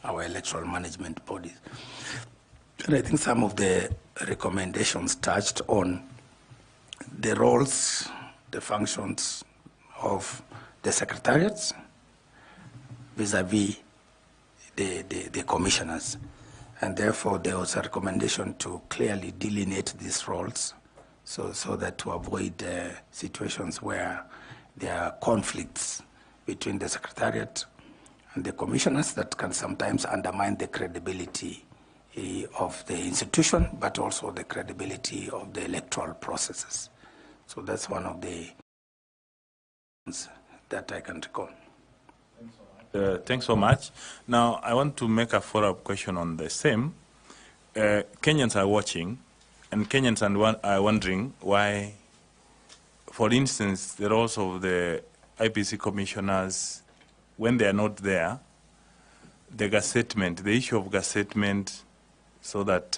our electoral management bodies. And I think some of the recommendations touched on the roles, the functions of the secretariats vis-a-vis the commissioners. And therefore, there was a recommendation to clearly delineate these roles so that to avoid situations where there are conflicts between the secretariat and the commissioners that can sometimes undermine the credibility of the institution, but also the credibility of the electoral processes. So that's one of the things that I can recall. Thanks so much. Now, I want to make a follow-up question on the same. Kenyans are watching, and Kenyans are wondering why, for instance, the roles of the IEBC commissioners, when they are not there, the gazettement, the issue of gazettement, so that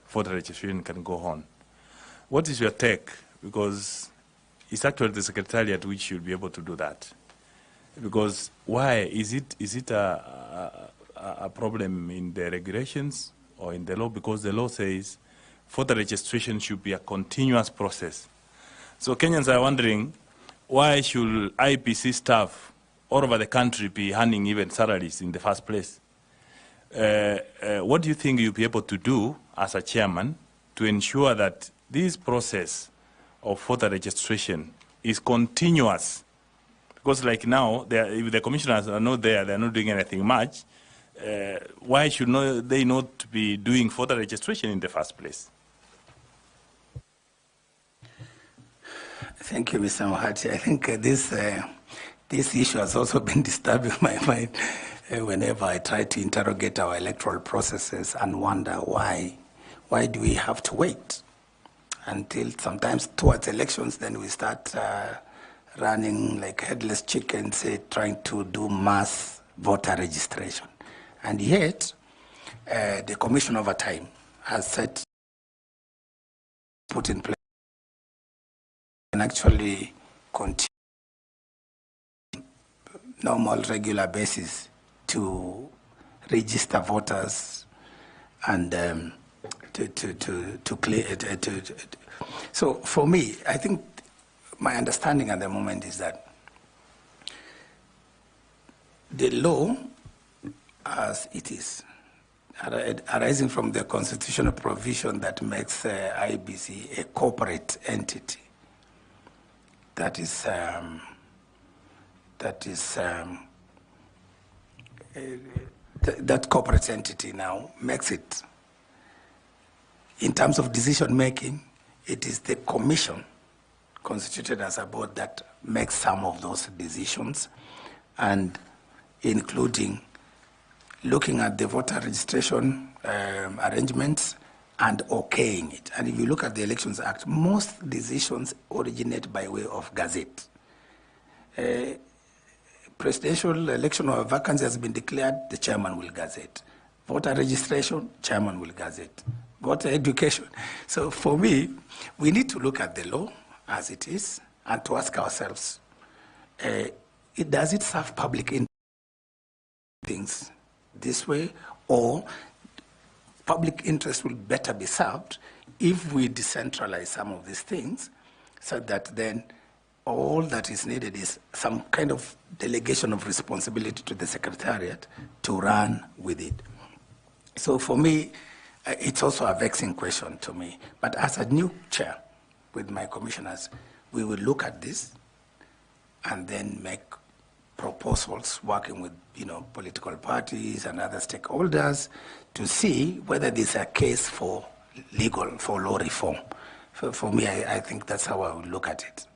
voter registration can go on. What is your take? Because it's actually the Secretariat which should be able to do that. Because why? Is it a problem in the regulations or in the law? Because the law says voter registration should be a continuous process. So Kenyans are wondering, why should IEBC staff all over the country be earning even salaries in the first place? What do you think you'll be able to do as a chairman to ensure that this process of voter registration is continuous? Because like now, if the commissioners are not there, they're not doing anything much, why should they not be doing voter registration in the first place? Thank you, Mr. Mohati. I think this issue has also been disturbing my mind whenever I try to interrogate our electoral processes and wonder why do we have to wait until sometimes towards elections, then we start running like headless chickens, trying to do mass voter registration. And yet, the Commission over time has put in place and actually continue normal, regular basis to register voters and to clear it. So for me, I think my understanding at the moment is that the law, as it is, arising from the constitutional provision that makes IEBC a corporate entity, that corporate entity now makes it, in terms of decision making, it is the commission constituted as a board that makes some of those decisions, and including looking at the voter registration arrangements and okaying it. And if you look at the Elections Act, most decisions originate by way of gazette. Presidential election or vacancy has been declared, the chairman will gazette. Voter registration, chairman will gazette. Voter education. So for me, we need to look at the law as it is and to ask ourselves, does it serve public interest things this way, or public interest will better be served if we decentralize some of these things so that then all that is needed is some kind of delegation of responsibility to the Secretariat to run with it. So for me, it's also a vexing question to me. But as a new chair with my commissioners, we will look at this and then make proposals working with political parties and other stakeholders to see whether there's a case for law reform. For me, I think that's how I would look at it.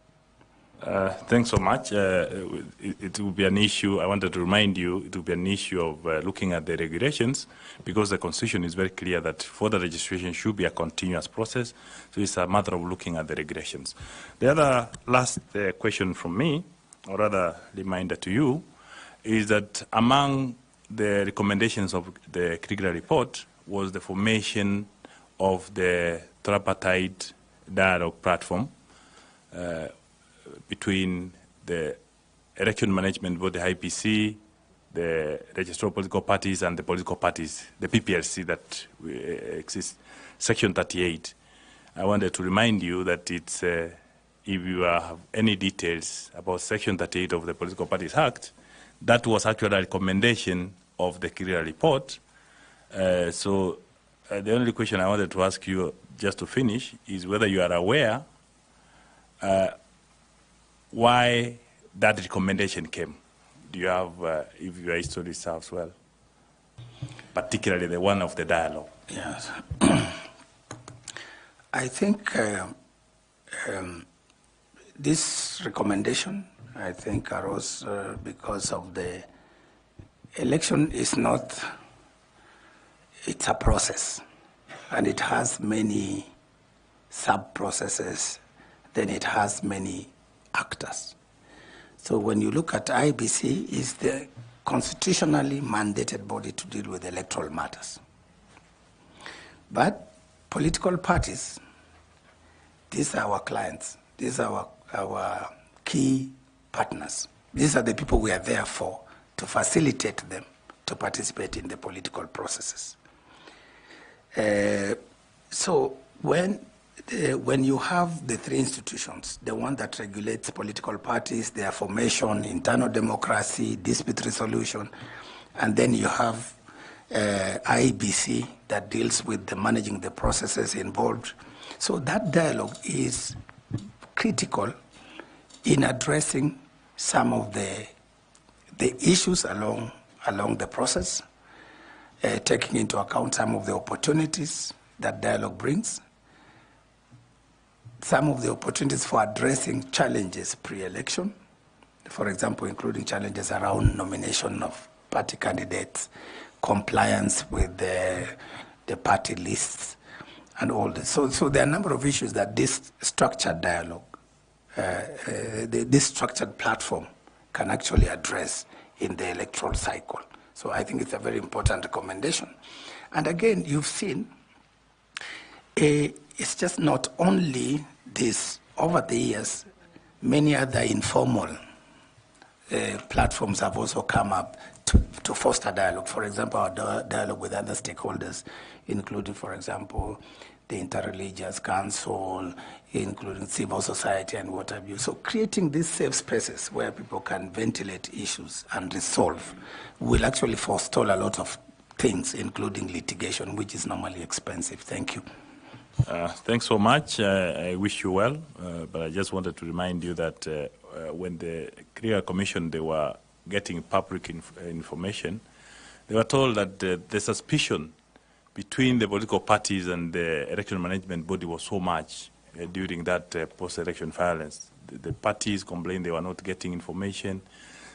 Thanks so much. It will be an issue, I wanted to remind you, it will be an issue of looking at the regulations, because the Constitution is very clear that voter registration should be a continuous process, so it's a matter of looking at the regulations. The other last question from me, or rather reminder to you, is that among the recommendations of the Kriegler report was the formation of the tripartite dialogue platform between the election management board, the IEBC, the Registrar of Political Parties and the political parties, the PPLC that exists, Section 38. I wanted to remind you that it's, if you have any details about Section 38 of the Political Parties Act, that was actually a recommendation of the Kiria report. So the only question I wanted to ask you, just to finish, is whether you are aware why that recommendation came. Do you have, if your history serves well, particularly the one of the dialogue? Yes. I think this recommendation, I think, arose because of the election is not, it's a process, and it has many sub-processes, then it has many actors. So when you look at IEBC, it's the constitutionally mandated body to deal with electoral matters. But political parties, these are our clients, these are our key partners. These are the people we are there for, to facilitate them to participate in the political processes. So when you have the three institutions, the one that regulates political parties, their formation, internal democracy, dispute resolution, and then you have IEBC that deals with the managing the processes involved. So that dialogue is critical in addressing some of the issues along the process, taking into account some of the opportunities that dialogue brings, some of the opportunities for addressing challenges pre-election, for example, including challenges around nomination of party candidates, compliance with the party lists, and all this. So there are a number of issues that this structured dialogue, this structured platform can actually address in the electoral cycle. So I think it's a very important recommendation. And again, you've seen, it's just not only this. Over the years, many other informal platforms have also come up to foster dialogue. For example, our dialogue with other stakeholders, including, for example, the Interreligious Council, including civil society and what have you. So creating these safe spaces where people can ventilate issues and resolve will actually forestall a lot of things, including litigation, which is normally expensive. Thank you. Thanks so much. I wish you well, but I just wanted to remind you that when the Kiria Commission, they were getting public information, they were told that the suspicion between the political parties and the election management body was so much during that post-election violence. The parties complained they were not getting information.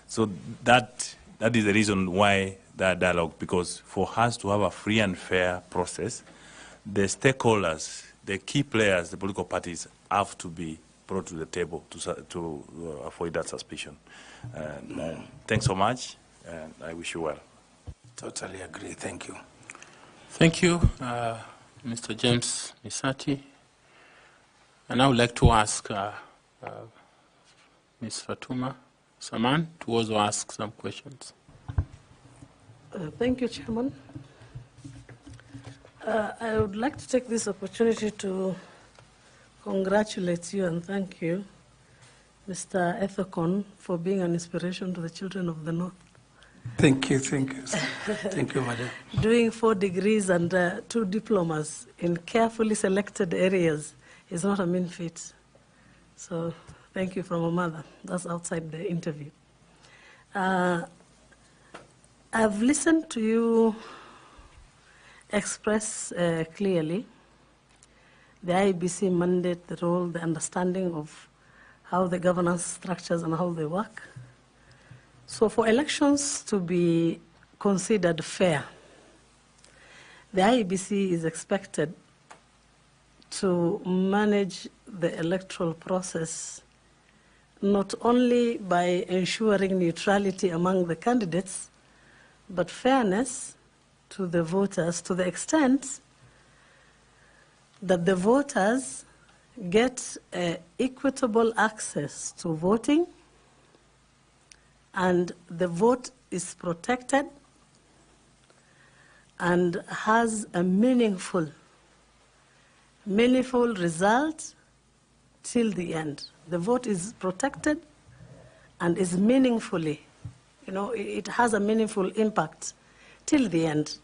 So that is the reason why that dialogue, because for us to have a free and fair process, the stakeholders, the key players, the political parties have to be brought to the table to avoid that suspicion. Thanks so much, and I wish you well. Totally agree. Thank you. Thank you, Mr. James Misati. And I would like to ask Ms. Fatuma Saman to also ask some questions. Thank you, Chairman. I would like to take this opportunity to congratulate you and thank you, Mr. Ethekon, for being an inspiration to the children of the North. Thank you, thank you. Thank you, Madam. Doing 4 degrees and 2 diplomas in carefully selected areas is not a mean feat. So thank you from a mother. That's outside the interview. I've listened to you express clearly the IEBC mandate, the role, the understanding of how the governance structures and how they work. So for elections to be considered fair, the IEBC is expected to manage the electoral process not only by ensuring neutrality among the candidates, but fairness to the voters to the extent that the voters get equitable access to voting and the vote is protected and has a meaningful result till the end. The vote is protected and is meaningfully, it has a meaningful impact till the end.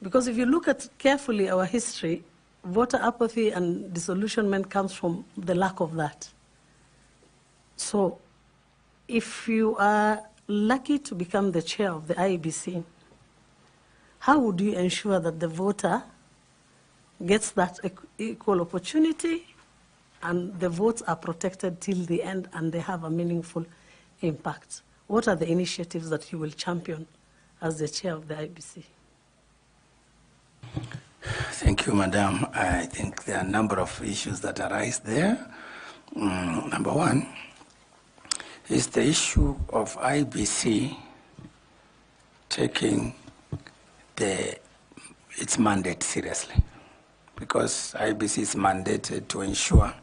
Because if you look at carefully our history, voter apathy and disillusionment comes from the lack of that. So if you are lucky to become the chair of the IEBC, how would you ensure that the voter gets that equal opportunity and the votes are protected till the end and they have a meaningful impact? What are the initiatives that you will champion as the chair of the IEBC? Thank you, Madam. I think there are a number of issues that arise there. Number one is the issue of IEBC taking its mandate seriously, because IEBC is mandated to ensure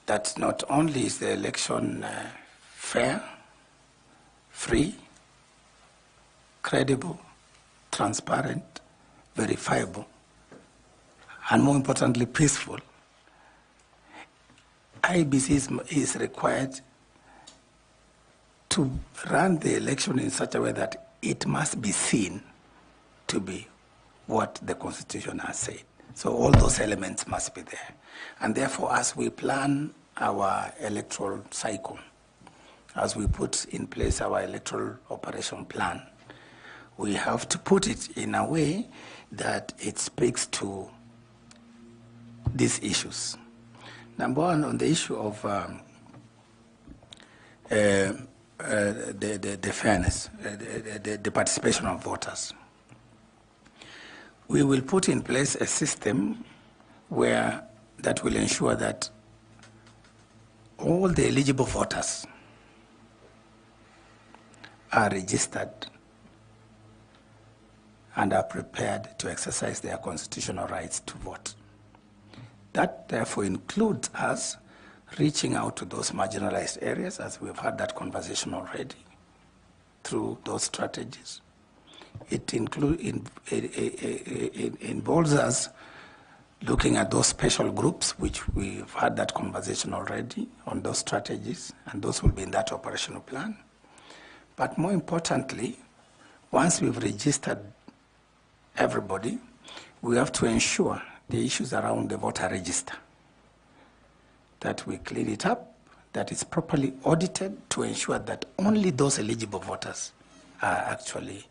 that not only is the election fair, free, credible, transparent, verifiable, and more importantly, peaceful. IEBC is required to run the election in such a way that it must be seen to be what the Constitution has said. So all those elements must be there. And therefore, as we plan our electoral cycle, as we put in place our electoral operation plan, we have to put it in a way that it speaks to these issues. Number one, on the issue of the fairness, the participation of voters, we will put in place a system that will ensure that all the eligible voters are registered and are prepared to exercise their constitutional rights to vote. That therefore includes us reaching out to those marginalized areas, as we've had that conversation already, through those strategies. It involves us looking at those special groups, which we've had that conversation already on those strategies, and those will be in that operational plan. But more importantly, once we've registered everybody, we have to ensure the issues around the voter register, that we clean it up, that it's properly audited to ensure that only those eligible voters are actually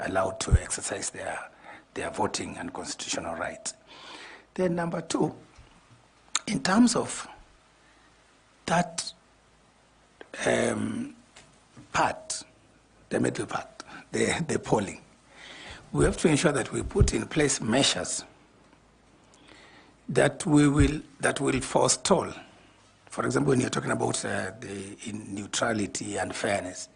allowed to exercise their voting and constitutional rights. Then number two, in terms of that part, the middle part, the polling, we have to ensure that we put in place measures that will forestall. For example, when you're talking about the neutrality and fairness,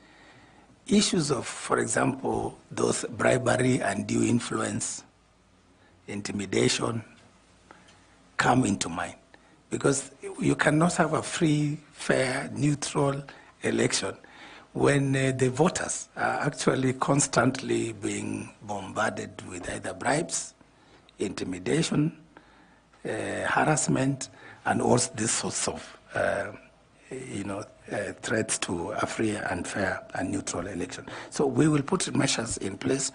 issues of, for example, those bribery, undue influence, intimidation come into mind. Because you cannot have a free, fair, neutral election when the voters are actually constantly being bombarded with either bribes, intimidation, harassment, and all these sorts of threats to a free and fair and neutral election. So we will put measures in place,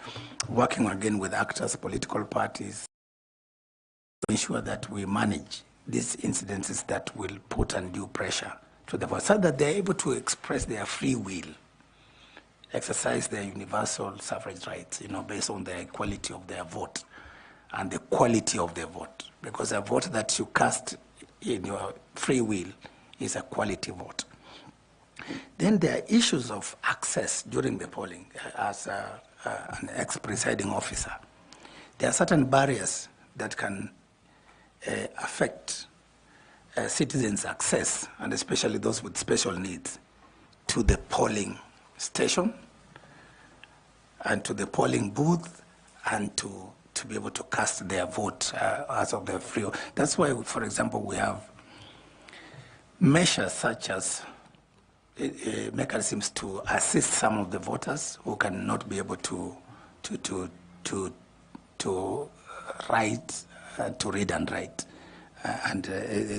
working again with actors, political parties, to ensure that we manage these incidences that will put undue pressure to the voters, so that they're able to express their free will, exercise their universal suffrage rights, based on the quality of their vote and the quality of their vote. Because a vote that you cast in your free will is a quality vote. Then there are issues of access during the polling. As an ex-presiding officer, there are certain barriers that can affect citizens' access, and especially those with special needs, to the polling station and to the polling booth, and to be able to cast their vote as of their free. That's why, for example, we have measures such as mechanisms to assist some of the voters who cannot be able to write, to read and write.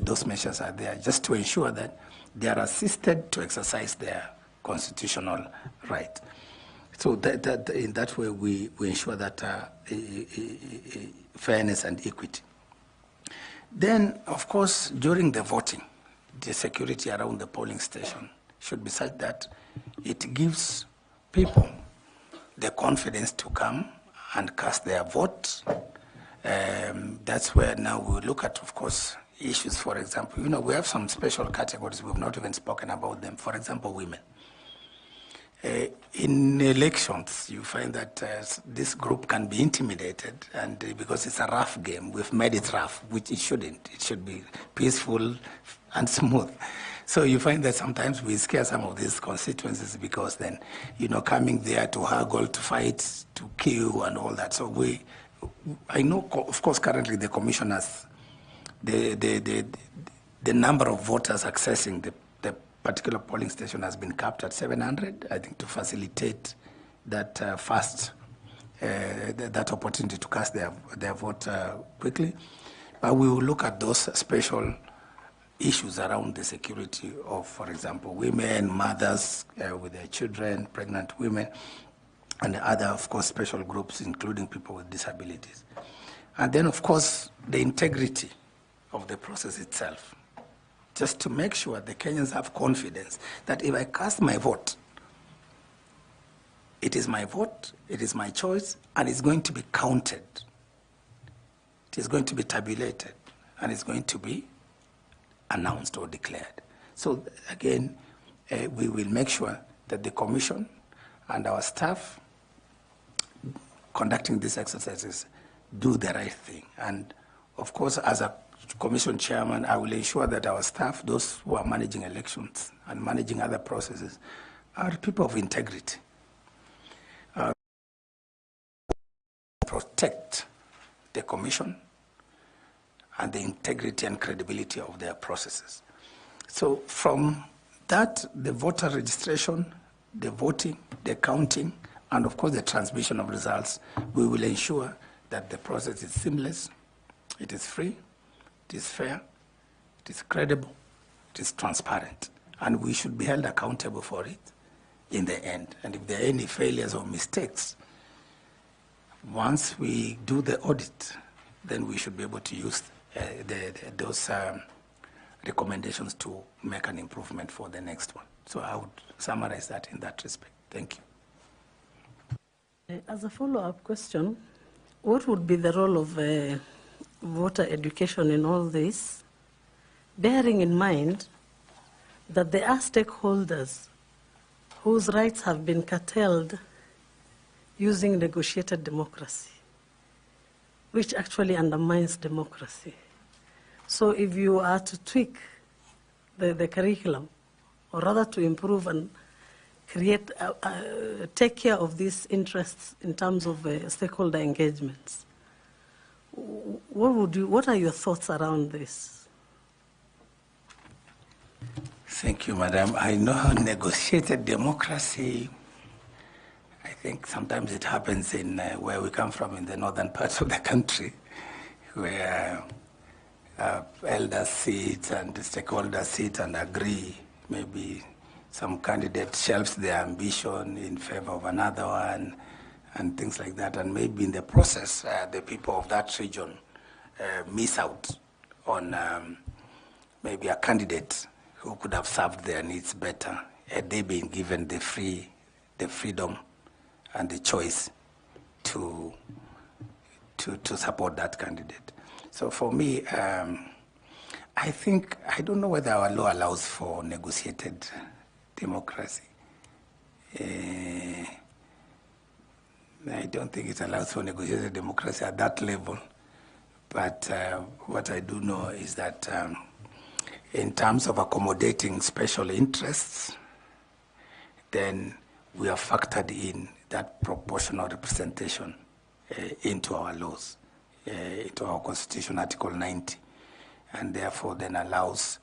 Those measures are there just to ensure that they are assisted to exercise their constitutional right. So in that way, we ensure that fairness and equity. Then, of course, during the voting, the security around the polling station should be such that it gives people the confidence to come and cast their vote. That's where now we look at, of course, issues. For example, we have some special categories. We've not even spoken about them. For example, women. In elections, you find that this group can be intimidated, and because it's a rough game, we've made it rough, which it shouldn't. It should be peaceful and smooth. So you find that sometimes we scare some of these constituencies because then, coming there to haggle, to fight, to kill, and all that. So I know, of course, currently the commissioners, the number of voters accessing the particular polling station has been capped at 700, I think, to facilitate that that opportunity to cast their vote quickly. But we will look at those special issues around the security of, for example, women, mothers with their children, pregnant women, and other, of course, special groups, including people with disabilities. And then, of course, the integrity of the process itself, just to make sure the Kenyans have confidence that if I cast my vote, it is my vote, it is my choice, and it's going to be counted. It is going to be tabulated, and it's going to be announced or declared. So again, we will make sure that the Commission and our staff conducting these exercises do the right thing. And of course, as a Commission chairman, I will ensure that our staff, those who are managing elections and managing other processes, are people of integrity. Protect the Commission and the integrity and credibility of their processes. So from that, the voter registration, the voting, the counting, and of course the transmission of results, we will ensure that the process is seamless, it is free, it is fair, it is credible, it is transparent, and we should be held accountable for it in the end. And if there are any failures or mistakes, once we do the audit, then we should be able to use those recommendations to make an improvement for the next one. So I would summarize that in that respect. Thank you. As a follow-up question, what would be the role of voter education in all this, bearing in mind that there are stakeholders whose rights have been curtailed using negotiated democracy, which actually undermines democracy. So if you are to tweak the curriculum, or rather to improve and create, take care of these interests in terms of stakeholder engagements, what are your thoughts around this? Thank you, Madam. I know negotiated democracy, I think sometimes it happens in where we come from in the northern parts of the country, where elders sit and the stakeholders sit and agree. Maybe some candidate shelves their ambition in favor of another one, and things like that. And maybe in the process, the people of that region miss out on maybe a candidate who could have served their needs better had they been given the freedom and the choice to support that candidate. So for me, I think, I don't know whether our law allows for negotiated democracy. I don't think it allows for negotiated democracy at that level. But what I do know is that in terms of accommodating special interests, then we have factored in that proportional representation into our laws, into our Constitution, Article 90, and therefore then allows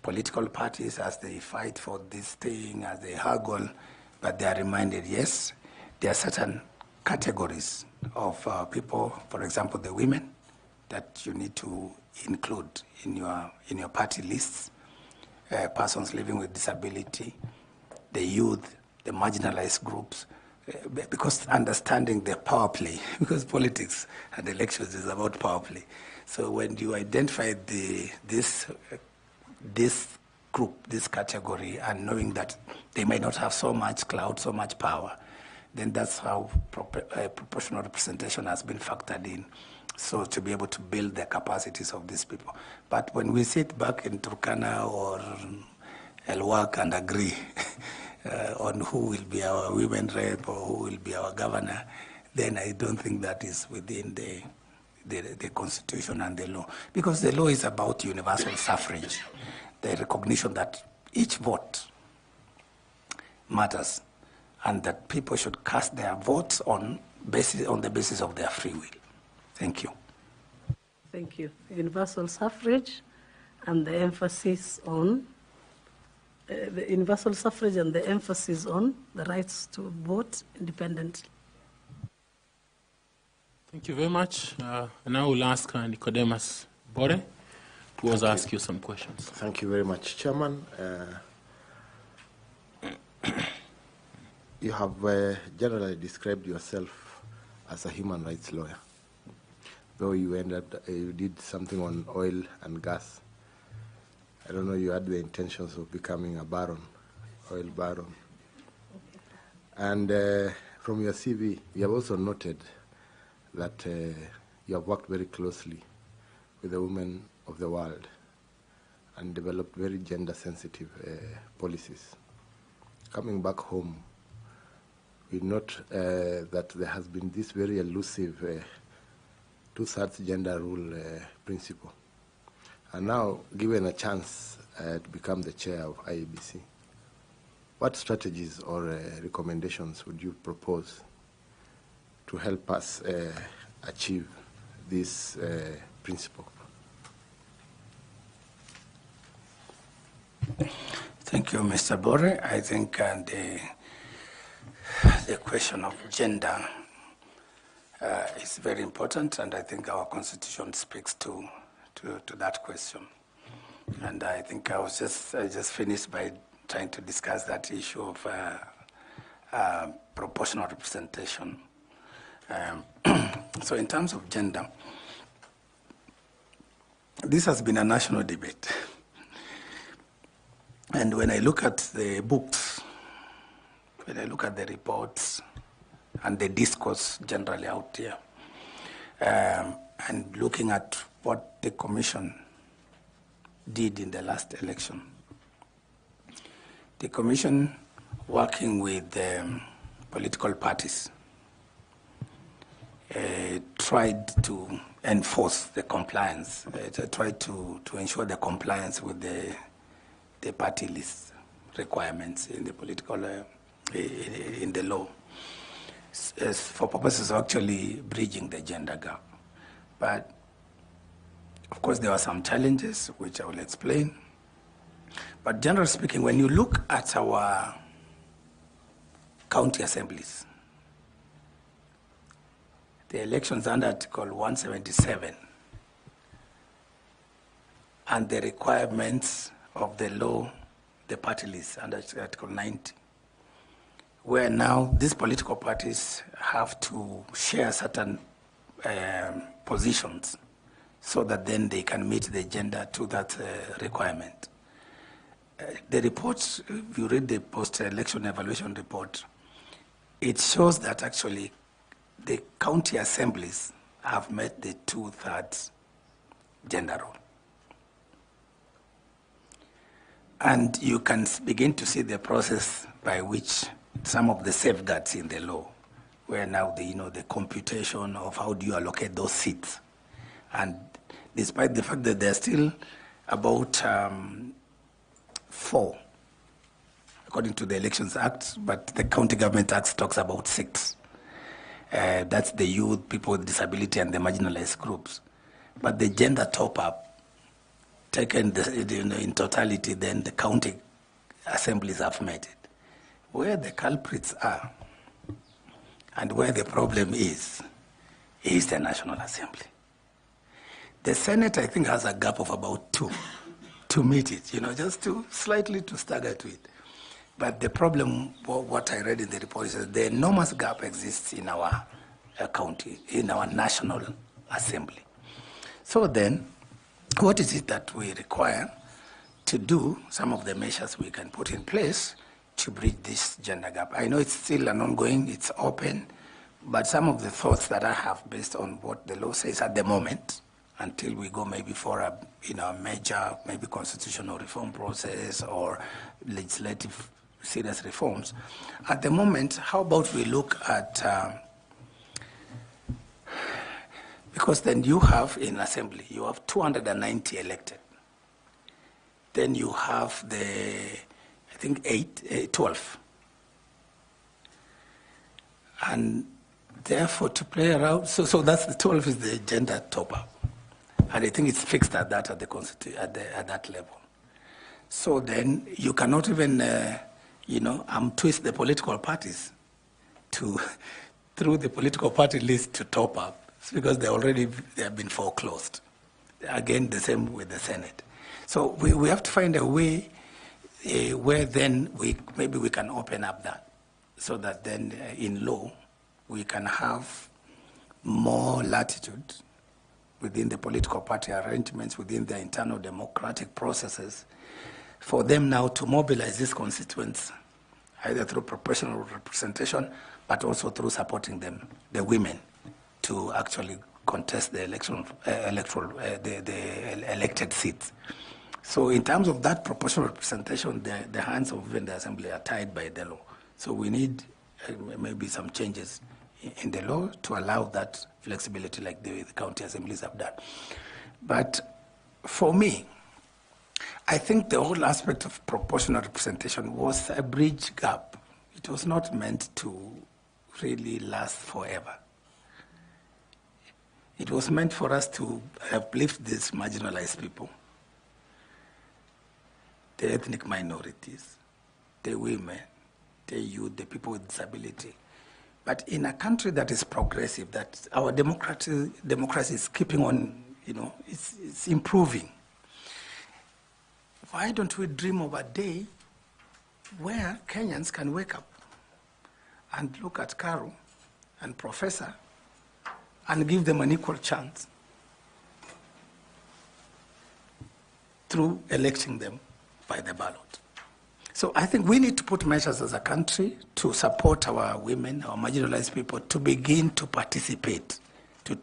political parties as they fight for this thing, as they haggle, but they are reminded, yes, there are certain categories of people, for example, the women, that you need to include in your party lists, persons living with disability, the youth, the marginalized groups, because understanding the power play, because politics and elections is about power play. So when you identify this group, this category, and knowing that they may not have so much clout, so much power, then that's how proportional representation has been factored in, so to be able to build the capacities of these people. But when we sit back in Turkana or Elwak and agree on who will be our women rep or who will be our governor, then I don't think that is within the Constitution and the law. Because the law is about universal suffrage, the recognition that each vote matters, and that people should cast their votes on the basis of their free will. Thank you. Thank you. Universal suffrage and the emphasis on the universal suffrage and the emphasis on the rights to vote independently. Thank you very much. And I will ask Nicodemus Bore to also ask you some questions. Thank you very much, Chairman. You have generally described yourself as a human rights lawyer, though you did something on oil and gas. I don't know, you had the intentions of becoming a baron, oil baron. And from your CV, you have also noted that you have worked very closely with the women of the world and developed very gender-sensitive policies. Coming back home, we note that there has been this very elusive two-thirds gender rule principle. And now, given a chance to become the chair of IEBC, what strategies or recommendations would you propose to help us achieve this principle? Thank you, Mr. Bore. I think the question of gender is very important, and I think our Constitution speaks to that question. And I think I just finished by trying to discuss that issue of proportional representation. So in terms of gender, this has been a national debate. And when I look at the books, when I look at the reports and the discourse generally out here, and looking at what the Commission did in the last election, the Commission, working with political parties, tried to enforce the compliance, tried to ensure the compliance with the party list requirements in the political, in the law, for purposes of actually bridging the gender gap. But of course there were some challenges which I will explain. But generally speaking, when you look at our county assemblies, the elections under Article 177 and the requirements of the law, the party list under Article 90, where now these political parties have to share certain positions so that then they can meet the gender to that requirement. The report, if you read the post-election evaluation report, it shows that actually the county assemblies have met the 2/3 gender rule. And you can begin to see the process by which some of the safeguards in the law, where now the computation of how do you allocate those seats. And despite the fact that there are still about 4, according to the Elections Act, but the County Government Act talks about 6. That's the youth, people with disability, and the marginalized groups. But the gender top-up taken in totality, then the county assemblies have made it. Where the culprits are and where the problem is the National Assembly. The Senate, I think, has a gap of about 2 to meet it, just slightly to stagger to it. But the problem, what I read in the report, is that the enormous gap exists in our county, in our National Assembly. So then, what is it that we require to do? Some of the measures we can put in place to bridge this gender gap. I know it's still an ongoing, it's open, but some of the thoughts that I have based on what the law says at the moment, until we go maybe for a major, maybe constitutional reform process or legislative serious reforms. At the moment, how about we look at, because then you have in assembly, you have 290 elected. Then you have I think 12. And therefore to play around, so that's the 12 is the gender top-up. And I think it's fixed at that at that level. So then you cannot even, twist the political parties through the political party list to top up, because they have been foreclosed. Again, the same with the Senate. So we have to find a way where then maybe we can open up that, so that then in law we can have more latitude within the political party arrangements, within their internal democratic processes, for them now to mobilize these constituents, either through proportional representation, but also through supporting them, the women, to actually contest the the elected seats. So in terms of that proportional representation, the hands of even the assembly are tied by the law. So we need maybe some changes in the law to allow that flexibility like the county assemblies have done. But for me, I think the whole aspect of proportional representation was a bridge gap. It was not meant to really last forever. It was meant for us to uplift these marginalized people, the ethnic minorities, the women, the youth, the people with disability. But in a country that is progressive, that our democracy is keeping on, it's improving. Why don't we dream of a day where Kenyans can wake up and look at Carol and Professor and give them an equal chance through electing them by the ballot? So I think we need to put measures as a country to support our women, our marginalized people, to begin to participate, to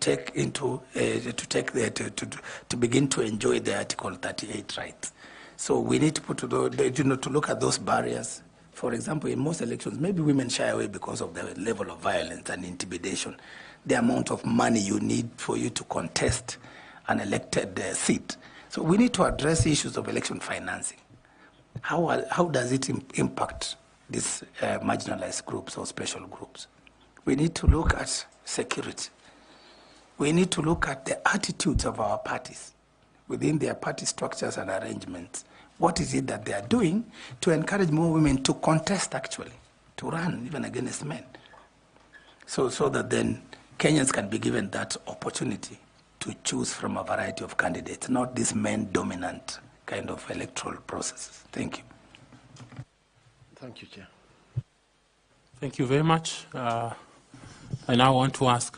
begin to enjoy the Article 38 rights. So we need to to look at those barriers. For example, in most elections, maybe women shy away because of the level of violence and intimidation, the amount of money you need for you to contest an elected seat. So we need to address issues of election financing. How does it impact these marginalized groups or special groups? We need to look at security. We need to look at the attitudes of our parties within their party structures and arrangements. What is it that they are doing to encourage more women to contest, actually, to run even against men? So that then Kenyans can be given that opportunity to choose from a variety of candidates, not this men-dominant kind of electoral processes. Thank you. Thank you, Chair. Thank you very much. I now want to ask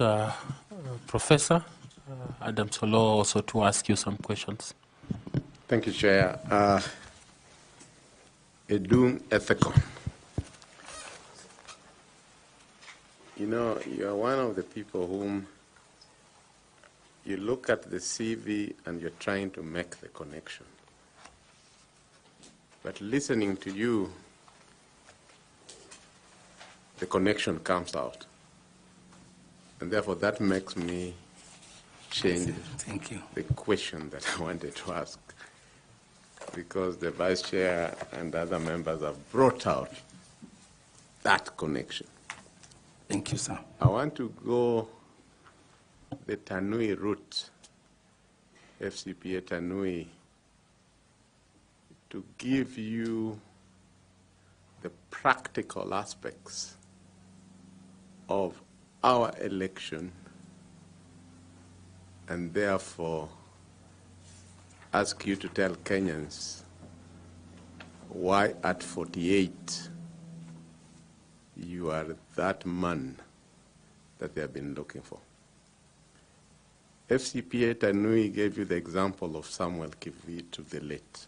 Professor Adam Solo also to ask you some questions. Thank you, Chair. Edung ethical. You are one of the people whom you look at the CV and you're trying to make the connection. But listening to you, the connection comes out. And therefore that makes me change Thank you. the question that I wanted to ask, because the Vice Chair and other members have brought out that connection. Thank you, sir. I want to go the Tanui route, FCPA Tanui to give you the practical aspects of our election, and therefore ask you to tell Kenyans why at 48 you are that man that they have been looking for. FCPA Tanui gave you the example of Samuel Kivitu the late.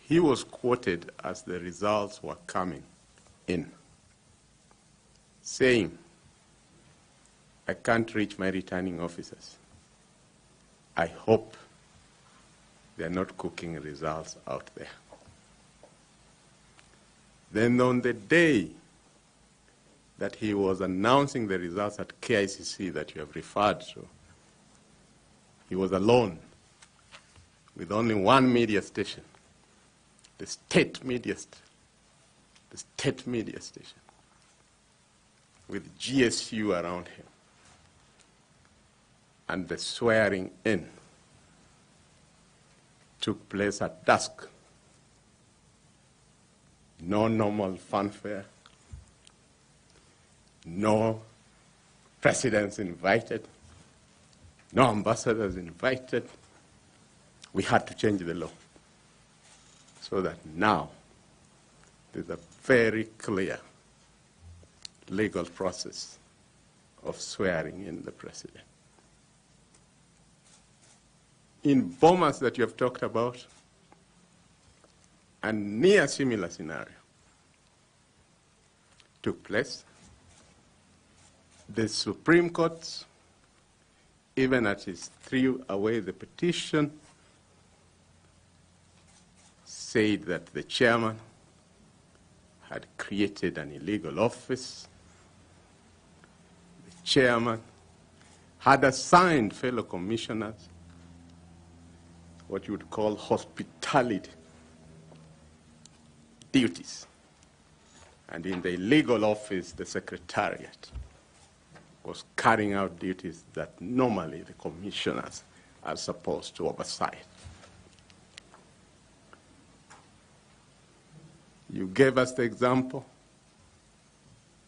He was quoted as the results were coming in, saying, I can't reach my returning officers. I hope they're not cooking results out there. Then on the day that he was announcing the results at KICC that you have referred to, he was alone with only one media station, the state media station, with GSU around him. And the swearing in took place at dusk. No normal fanfare, no presidents invited, no ambassadors invited. We had to change the law so that now there's a very clear legal process of swearing in the president. In Bomas that you have talked about, a near similar scenario took place. The Supreme Court, even as it threw away the petition, said that the chairman had created an illegal office. The chairman had assigned fellow commissioners what you would call hospitality duties. And in the illegal office, the secretariat was carrying out duties that normally the commissioners are supposed to oversight. You gave us the example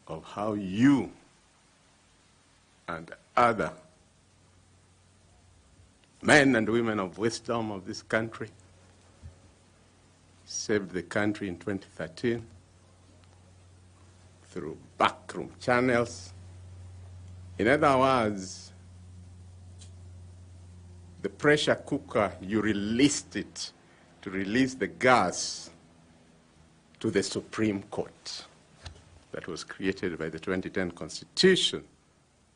of how you and other men and women of wisdom of this country saved the country in 2013 through backroom channels. In other words, the pressure cooker, you released it to release the gas to the Supreme Court that was created by the 2010 Constitution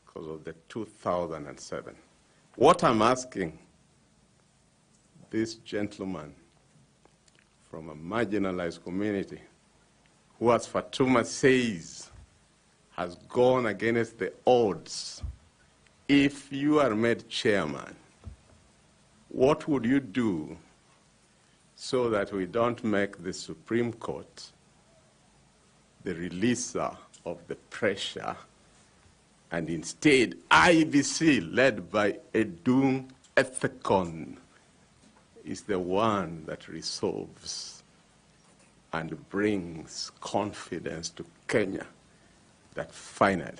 because of the 2007. What I'm asking this gentleman from a marginalized community who, as Fatuma says, has gone against the odds, if you are made chairman, what would you do so that we don't make the Supreme Court the releaser of the pressure, and instead IEBC, led by Edung Ethekon, is the one that resolves and brings confidence to Kenya that finally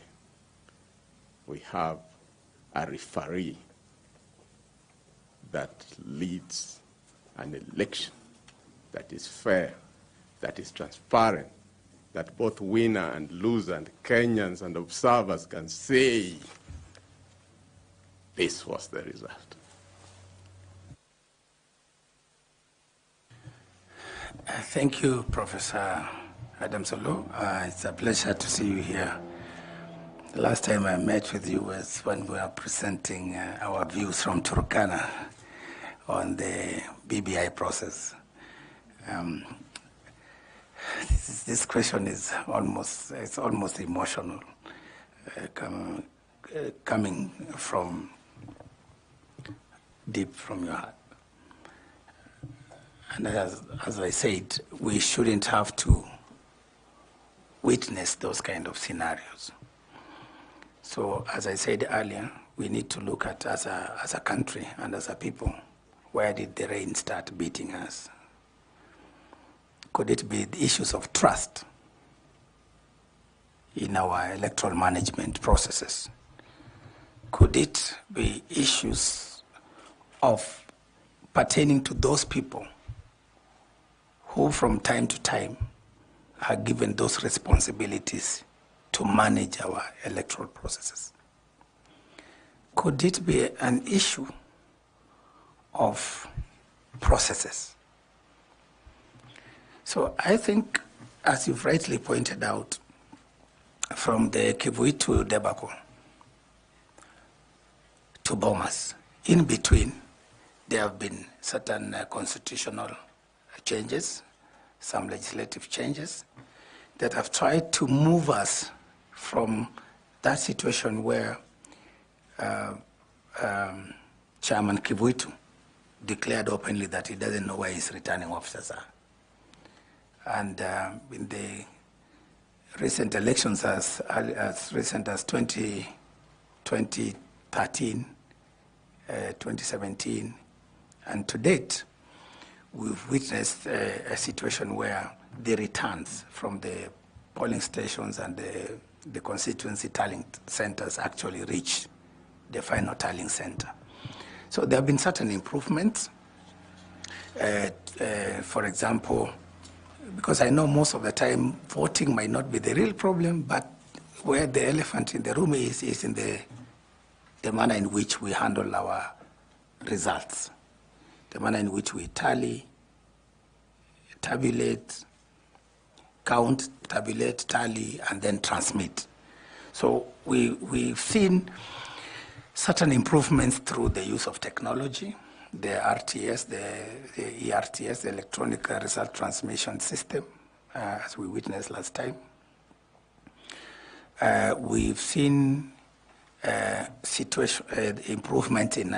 we have a referee that leads an election that is fair, that is transparent, that both winner and loser and Kenyans and observers can say, this was the result. Thank you, Professor Adam Solo. It's a pleasure to see you here. The last time I met with you was when we were presenting our views from Turkana on the BBI process. This question is almost emotional, coming from deep from your heart. And as I said, we shouldn't have to witness those kind of scenarios. So as I said earlier, we need to look at as a country and as a people, where did the rain start beating us? Could it be the issues of trust in our electoral management processes? Could it be issues of pertaining to those people who from time to time are given those responsibilities to manage our electoral processes? Could it be an issue of processes? So I think, as you've rightly pointed out, from the Kivuitu debacle to Bomas, in between, there have been certain constitutional changes, some legislative changes, that have tried to move us from that situation where Chairman Kivuitu declared openly that he doesn't know where his returning officers are. And in the recent elections, as recent as 2013, 2017, and to date, we've witnessed a situation where the returns from the polling stations and the constituency tallying centers actually reach the final tallying center. So there have been certain improvements. For example, because I know most of the time voting might not be the real problem, but where the elephant in the room is in the manner in which we handle our results, the manner in which we tally, tabulate, count, tabulate, tally, and then transmit. So we've seen certain improvements through the use of technology, the RTS, the ERTS, the Electronic Result Transmission System, as we witnessed last time. We've seen improvement in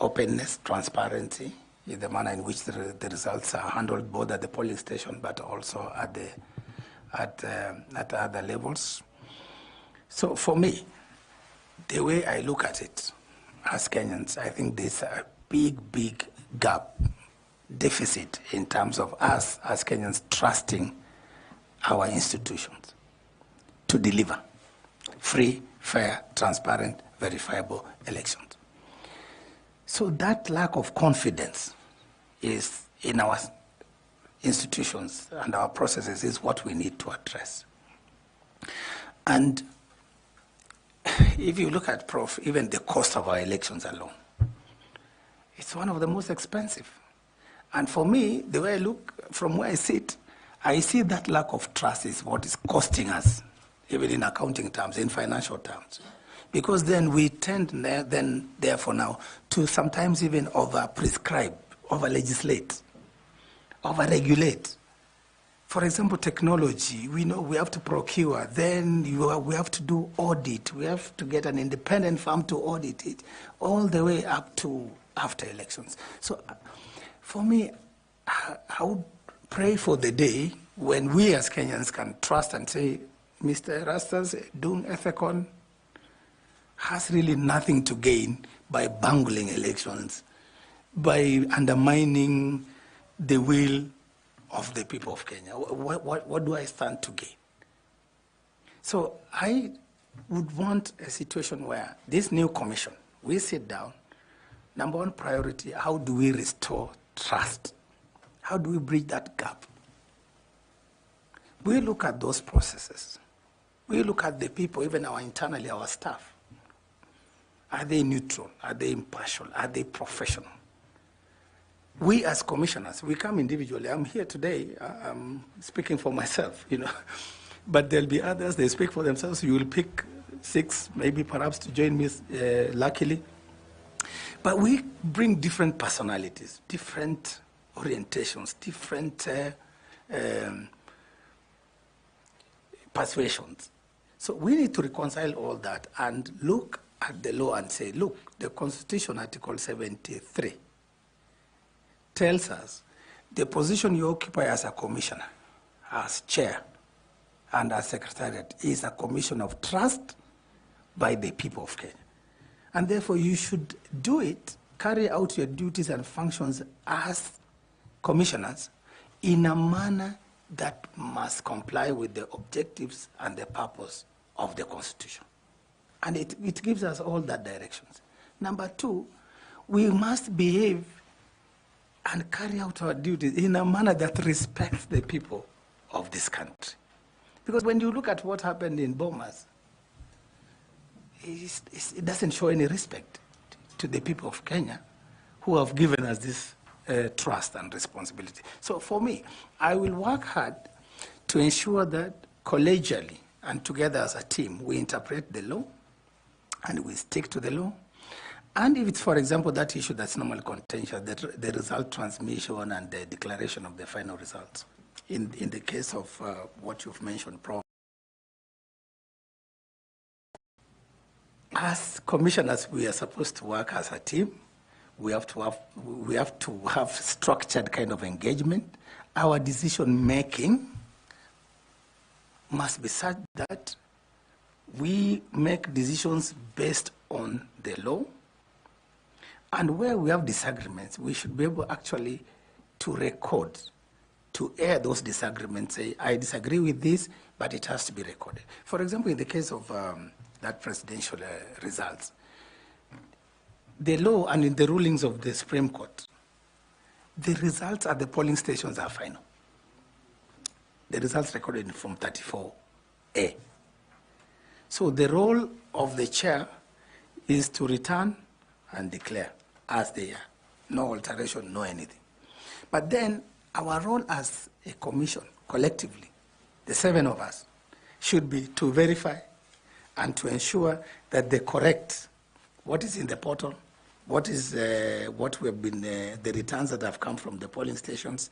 openness, transparency, in the manner in which the results are handled both at the polling station but also at other levels. So for me, the way I look at it as Kenyans, I think there's a big gap, deficit in terms of us as Kenyans trusting our institutions to deliver free, fair, transparent, verifiable elections. So that lack of confidence is in our institutions and our processes is what we need to address. And if you look at, Prof, even the cost of our elections alone, it's one of the most expensive. And for me, the way I look, from where I sit, I see that lack of trust is what is costing us, even in accounting terms, in financial terms. Because then we tend, therefore now, to sometimes even over-prescribe, over-legislate, over-regulate. For example, technology, we know we have to procure, then we have to do audit, we have to get an independent firm to audit it, all the way up to after elections. So for me, I would pray for the day when we as Kenyans can trust and say, Mr. Rastas doing Ethicon has really nothing to gain by bungling elections, by undermining the will of the people of Kenya. What do I stand to gain? So I would want a situation where this new commission, we sit down, number one priority, how do we restore trust? How do we bridge that gap? We look at those processes. We look at the people, even internally, our staff. Are they neutral? Are they impartial? Are they professional? We as commissioners, we come individually. I'm here today, I'm speaking for myself, but there'll be others, they speak for themselves. You will pick 6, maybe perhaps to join me, luckily. But we bring different personalities, different orientations, different persuasions. So we need to reconcile all that and look at the law and say, look, the Constitution, Article 73, tells us the position you occupy as a commissioner, as chair, and as secretariat is a commission of trust by the people of Kenya. And therefore, you should do it, carry out your duties and functions as commissioners in a manner that must comply with the objectives and the purpose of the Constitution. And it gives us all that directions. Number two, we must behave and carry out our duties in a manner that respects the people of this country. Because when you look at what happened in Bomas, it doesn't show any respect to the people of Kenya who have given us this trust and responsibility. So for me, I will work hard to ensure that collegially and together as a team, we interpret the law and we stick to the law. And if it's, for example, that issue that's normally contentious, the result transmission and the declaration of the final results. In the case of what you've mentioned, Prof. As commissioners, we are supposed to work as a team. We have to have structured kind of engagement. Our decision making must be such that we make decisions based on the law. And where we have disagreements, we should be able actually to record, to air those disagreements, say, I disagree with this, but it has to be recorded. For example, in the case of that presidential results, the law and in the rulings of the Supreme Court, the results at the polling stations are final. The results recorded in Form 34A. So the role of the chair is to return and declare as they are. No alteration, no anything. But then our role as a commission, collectively, the 7 of us, should be to verify and to ensure that the correct, what is in the portal, what is what we have been, the returns that have come from the polling stations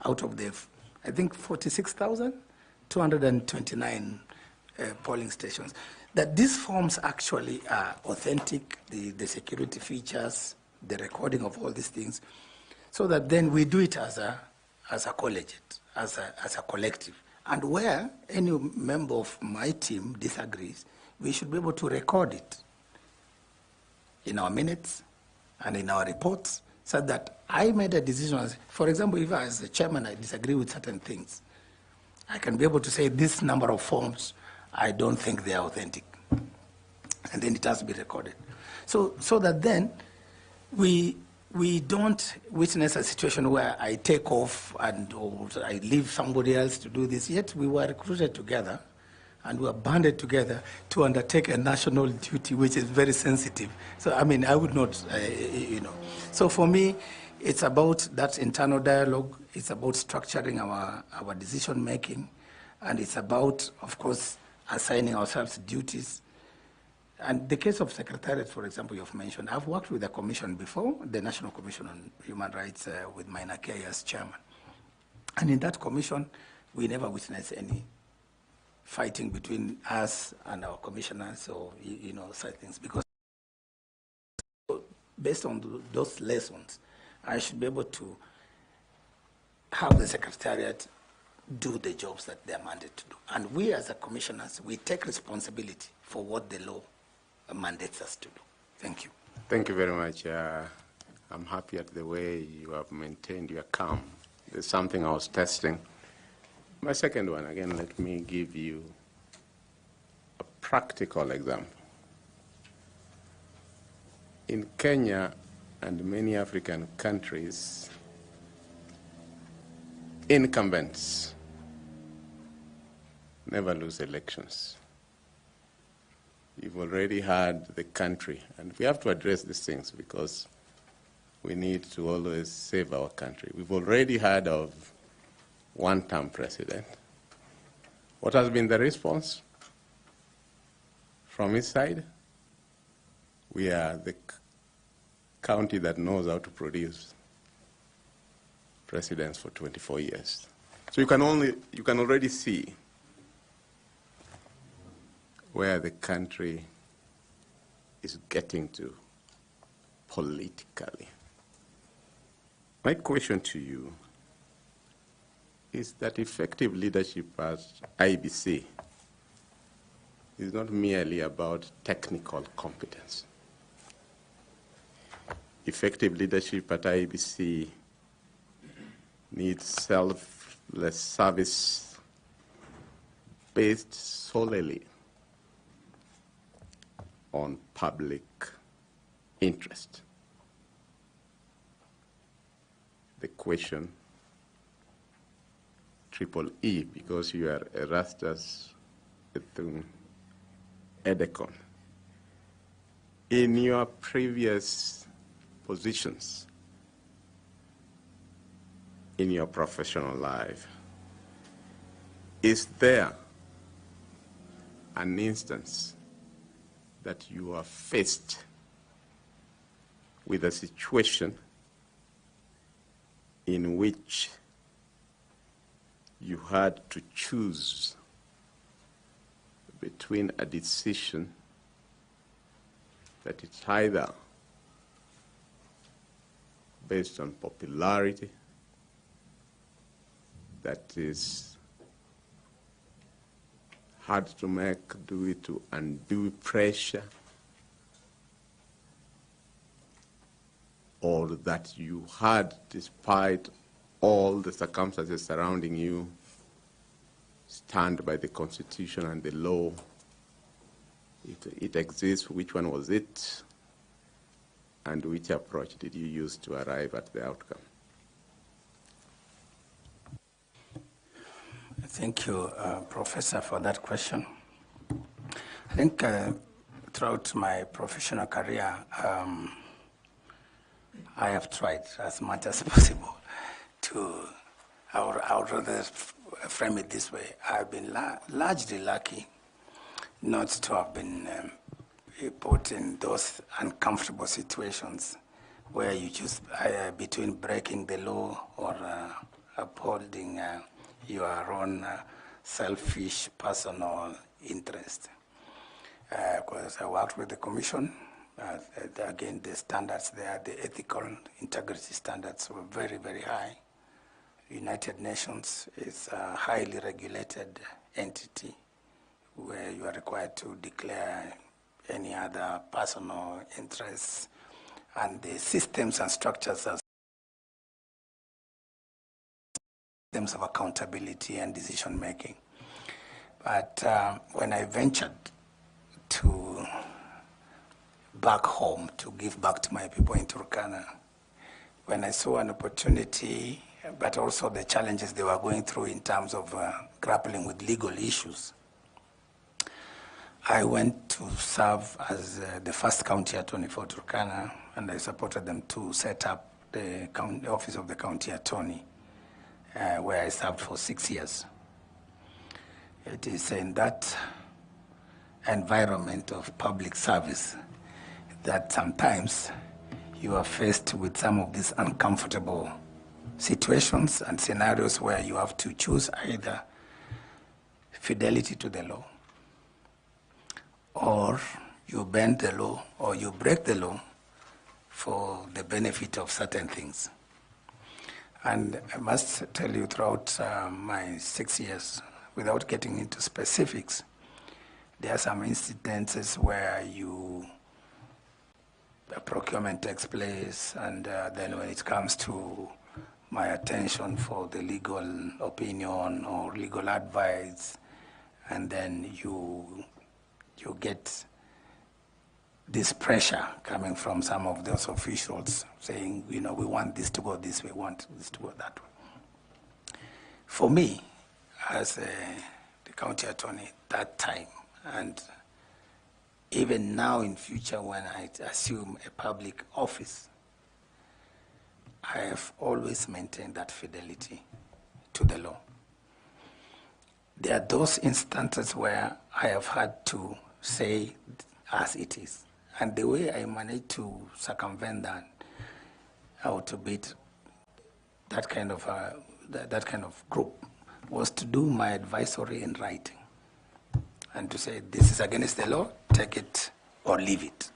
out of the, I think, 46,229 polling stations, that these forms actually are authentic, the security features, the recording of all these things, so that then we do it as a collegiate, as a collective. And where any member of my team disagrees, we should be able to record it in our minutes and in our reports, so that I made a decision. For example, if as the chairman I disagree with certain things, I can be able to say this number of forms, I don't think they are authentic. And then it has to be recorded. So that then we don't witness a situation where I take off and or I leave somebody else to do this. Yet we were recruited together and we were banded together to undertake a national duty, which is very sensitive. So, I mean, I would not, you know. So for me, it's about that internal dialogue. It's about structuring our decision making. And it's about, of course, assigning ourselves duties. And the case of Secretariat, for example, you've mentioned, I've worked with the commission before, the National Commission on Human Rights with Maina Kay as chairman. And in that commission, we never witnessed any fighting between us and our commissioners or, you know, such things. Because based on those lessons, I should be able to have the Secretariat do the jobs that they are mandated to do. And we as a commissioners, we take responsibility for what the law mandates us to do. Thank you. Thank you very much. I'm happy at the way you have maintained your calm. There's something I was testing. My second one, again, let me give you a practical example. In Kenya and many African countries, incumbents never lose elections. You've already had the country, and we have to address these things because we need to always save our country. We've already heard of one-term president. What has been the response from his side? We are the county that knows how to produce presidents for 24 years. So you can already see where the country is getting to politically. My question to you is that effective leadership at IEBC is not merely about technical competence. Effective leadership at IEBC needs the service based solely on public interest. The question, triple E, because you are Erastus Edecon. In your previous positions in your professional life, is there an instance that you are faced with a situation in which you had to choose between a decision that it's either based on popularity, that is hard to make due to undue pressure, or that you had, despite all the circumstances surrounding you, stand by the Constitution and the law. It exists. Which one was it? And which approach did you use to arrive at the outcome? Thank you, Professor, for that question. I think throughout my professional career, I have tried as much as possible to, I would rather frame it this way. I've been largely lucky not to have been put in those uncomfortable situations where you choose between breaking the law or upholding your own selfish personal interest. Because I worked with the Commission, again, the standards there, the ethical integrity standards were very, very high. United Nations is a highly regulated entity where you are required to declare any other personal interests, and the systems and structures are systems of accountability and decision making. But when I ventured to back home to give back to my people in Turkana, when I saw an opportunity, but also the challenges they were going through in terms of grappling with legal issues, I went to serve as the first county attorney for Turkana, and I supported them to set up the office of the county attorney, where I served for 6 years. It is in that environment of public service that sometimes you are faced with some of these uncomfortable situations and scenarios where you have to choose either fidelity to the law, or you bend the law, or you break the law for the benefit of certain things. And I must tell you, throughout my 6 years, without getting into specifics, there are some incidences where the procurement takes place, and then when it comes to my attention for the legal opinion or legal advice, and then you get this pressure coming from some of those officials saying, we want this to go this way, we want this to go that way. For me, as the county attorney that time, and even now in future when I assume a public office, I have always maintained that fidelity to the law. There are those instances where I have had to say as it is. And the way I managed to circumvent that, or to beat that kind of group, was to do my advisory in writing and to say, this is against the law, take it or leave it.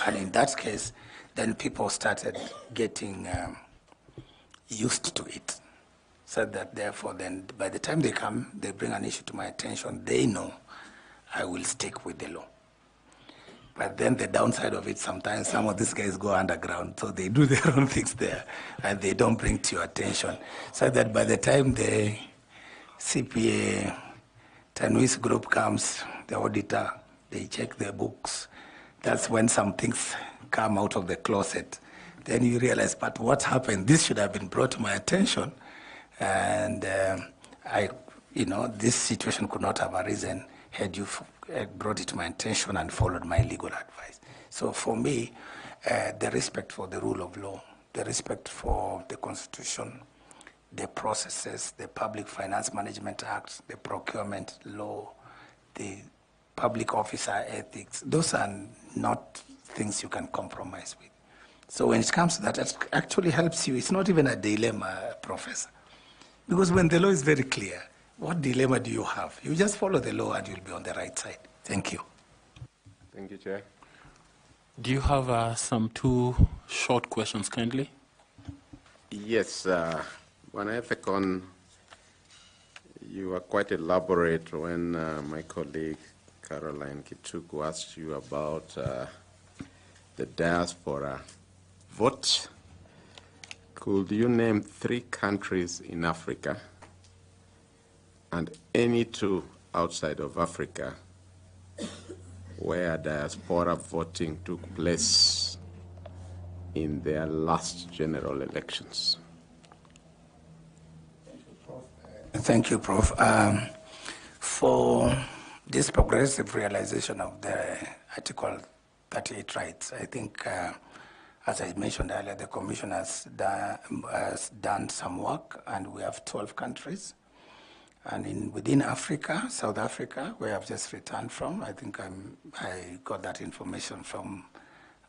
And in that case, then people started getting used to it. So that therefore then by the time they come, they bring an issue to my attention, they know I will stick with the law. But then the downside of it, sometimes some of these guys go underground, so they do their own things there, and they don't bring to your attention. So that by the time the CPA Tanui's group comes, the auditor, they check their books. That's when some things come out of the closet. Then you realize, but what happened? This should have been brought to my attention. And this situation could not have arisen had you brought it to my attention and followed my legal advice. So for me, the respect for the rule of law, the respect for the Constitution, the processes, the Public Finance Management Act, the procurement law, the public officer ethics, those are not things you can compromise with. So when it comes to that, it actually helps you. It's not even a dilemma, Professor. Because when the law is very clear, what dilemma do you have? You just follow the law and you'll be on the right side. Thank you. Thank you, Chair. Do you have some 2 short questions, kindly? Yes, Bwana Ethekon, you were quite elaborate when my colleague Caroline Kituku asked you about the diaspora vote. Could you name 3 countries in Africa and any 2 outside of Africa where diaspora voting took place in their last general elections? Thank you, Prof. For this progressive realization of the Article 38 rights, I think, as I mentioned earlier, the Commission has done some work, and we have 12 countries. And within Africa, South Africa, where I've just returned from, I think I got that information from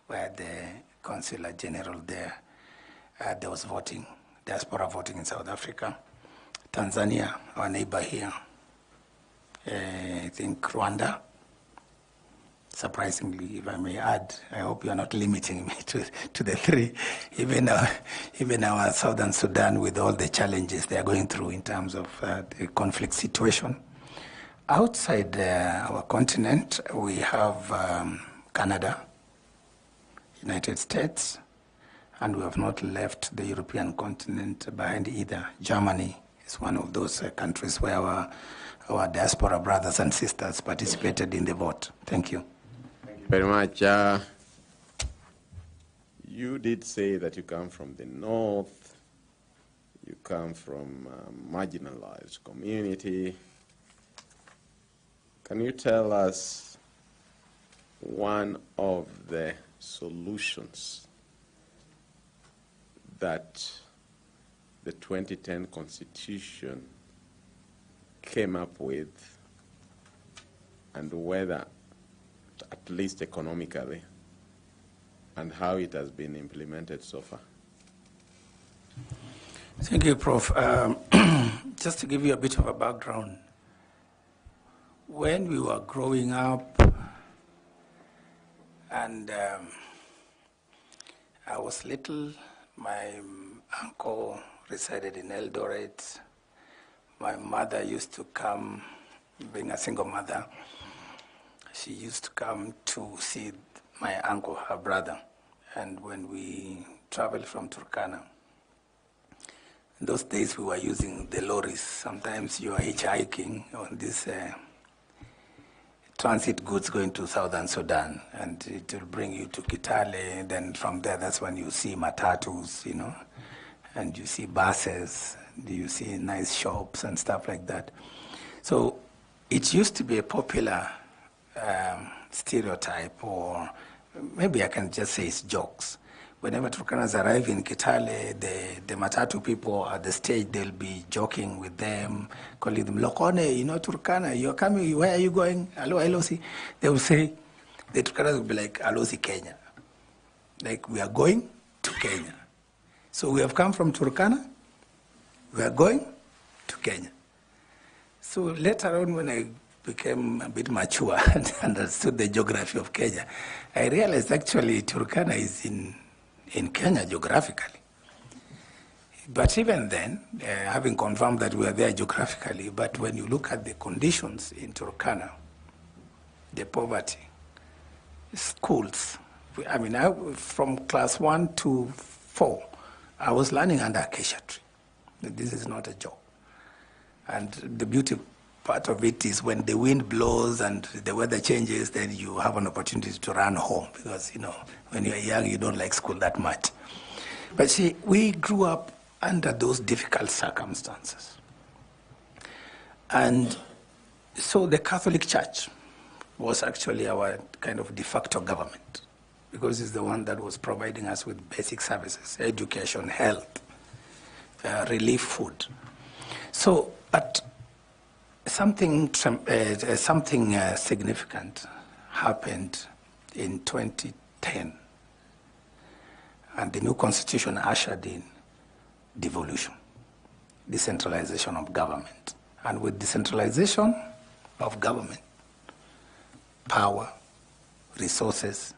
where the Consular General there was voting, diaspora voting in South Africa. Tanzania, our neighbor here. I think Rwanda, surprisingly, if I may add. I hope you are not limiting me to the 3. Even our Southern Sudan, with all the challenges they are going through in terms of the conflict situation. Outside our continent, we have Canada, United States, and we have not left the European continent behind either. Germany is one of those countries where our diaspora brothers and sisters participated in the vote. Thank you. Thank you very much. You did say that you come from the north, you come from a marginalized community. Can you tell us one of the solutions that the 2010 Constitution came up with, and whether, at least economically, and how it has been implemented so far? Thank you, Prof. Just to give you a bit of a background, when we were growing up, and I was little, my uncle resided in Eldoret. My mother used to come, being a single mother, she used to come to see my uncle, her brother. And when we traveled from Turkana, in those days we were using the lorries. Sometimes you are hitchhiking on this transit goods going to Southern Sudan, and it will bring you to Kitale. Then from there, that's when you see matatus, and you see buses, you see nice shops and stuff like that. So it used to be a popular stereotype, or maybe I can just say it's jokes. Whenever Turkanas arrive in Kitale, the matatu people at the stage, they'll be joking with them, calling them, Lokone, Turkana, you're coming, where are you going? Hello, Alosi. They will say, the Turkanas will be like, Alosi, Kenya. Like, we are going to Kenya. So we have come from Turkana, we are going to Kenya. So later on, when I became a bit mature and understood the geography of Kenya, I realized actually Turkana is in Kenya geographically. But even then, having confirmed that we are there geographically, but when you look at the conditions in Turkana, the poverty is schools. I mean, from class 1 to 4, I was learning under acacia tree. This is not a joke. And the beauty part of it is when the wind blows and the weather changes, then you have an opportunity to run home because, you know, when you're young, you don't like school that much. But see, we grew up under those difficult circumstances. And so the Catholic Church was actually our kind of de facto government because it's the one that was providing us with basic services, education, health, relief food. So, but something significant happened in 2010, and the new constitution ushered in devolution, decentralization of government. And with decentralization of government, power, resources,